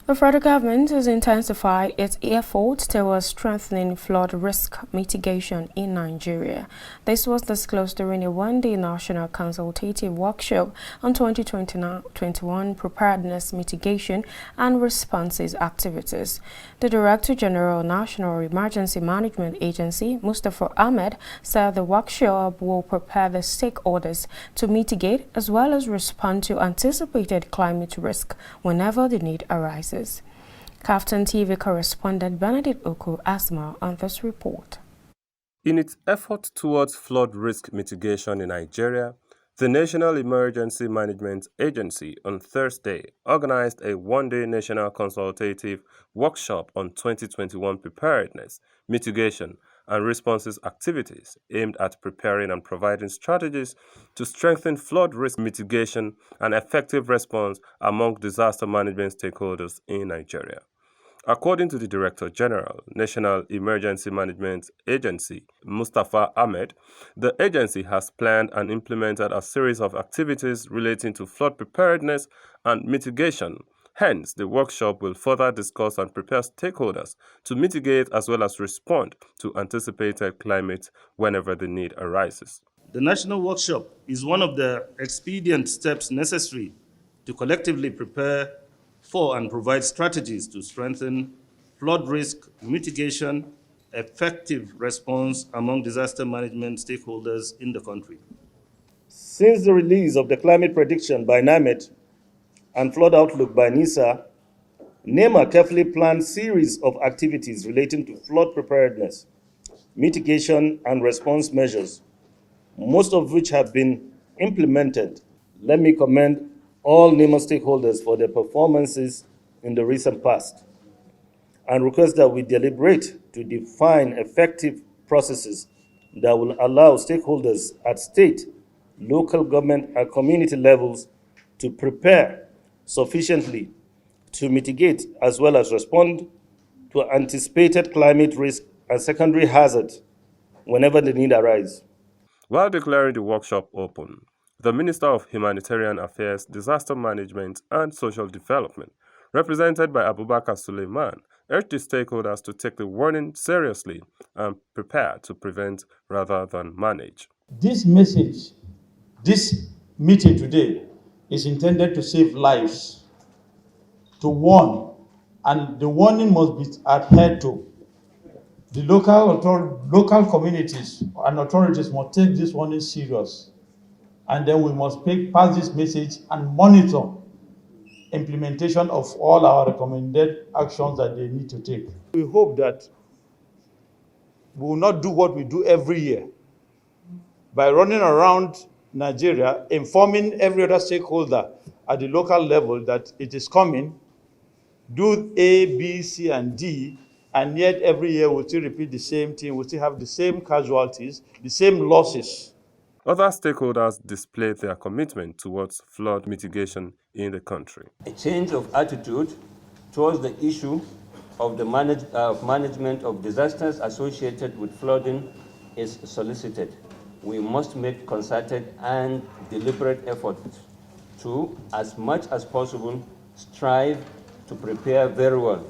The federal government has intensified its efforts towards strengthening flood risk mitigation in Nigeria. This was disclosed during a one-day national consultative workshop on 2021 preparedness, mitigation and responses activities. The Director General, National Emergency Management Agency, Mustafa Ahmed, said the workshop will prepare the stakeholders to mitigate as well as respond to anticipated climate risk whenever the need arises. Kaftan TV correspondent Benedict Oku Asma on this report. In its effort towards flood risk mitigation in Nigeria, the National Emergency Management Agency on Thursday organized a one-day national consultative workshop on 2021 preparedness, mitigation, and responses activities aimed at preparing and providing strategies to strengthen flood risk mitigation and effective response among disaster management stakeholders in Nigeria. According to the Director General, National Emergency Management Agency, Mustafa Ahmed, the agency has planned and implemented a series of activities relating to flood preparedness and mitigation. Hence, the workshop will further discuss and prepare stakeholders to mitigate as well as respond to anticipated climate whenever the need arises. The national workshop is one of the expedient steps necessary to collectively prepare for and provide strategies to strengthen flood risk mitigation, effective response among disaster management stakeholders in the country. Since the release of the climate prediction by NEMA and flood outlook by NEMA carefully planned series of activities relating to flood preparedness, mitigation, and response measures, most of which have been implemented. Let me commend all NEMA stakeholders for their performances in the recent past and request that we deliberate to define effective processes that will allow stakeholders at state, local government, and community levels to prepare sufficiently to mitigate as well as respond to anticipated climate risk and secondary hazards whenever the need arises. While declaring the workshop open, the Minister of Humanitarian Affairs, Disaster Management and Social Development, represented by Abubakar Suleiman, urged the stakeholders to take the warning seriously and prepare to prevent rather than manage. This message, this meeting today, is intended to save lives, to warn, and the warning must be adhered to. The local communities and authorities must take this warning serious, and then we must pass this message and monitor implementation of all our recommended actions that they need to take. We hope that we will not do what we do every year by running around Nigeria, informing every other stakeholder at the local level that it is coming, do A, B, C, and D, and yet every year we'll still repeat the same thing, we'll still have the same casualties, the same losses. Other stakeholders displayed their commitment towards flood mitigation in the country. A change of attitude towards the issue of the management of disasters associated with flooding is solicited. We must make concerted and deliberate efforts to, as much as possible, strive to prepare very well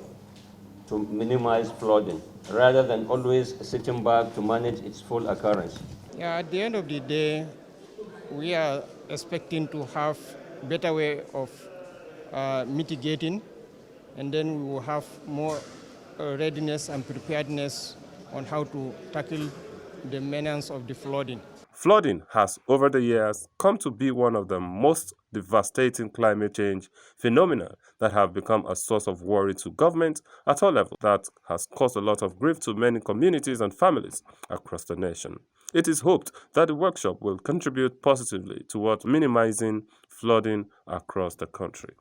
to minimize flooding, rather than always sitting back to manage its full occurrence. Yeah, at the end of the day, we are expecting to have better way of mitigating, and then we will have more readiness and preparedness on how to tackle the menace of the flooding. Flooding has, over the years, come to be one of the most devastating climate change phenomena that have become a source of worry to government at all levels that has caused a lot of grief to many communities and families across the nation. It is hoped that the workshop will contribute positively towards minimizing flooding across the country.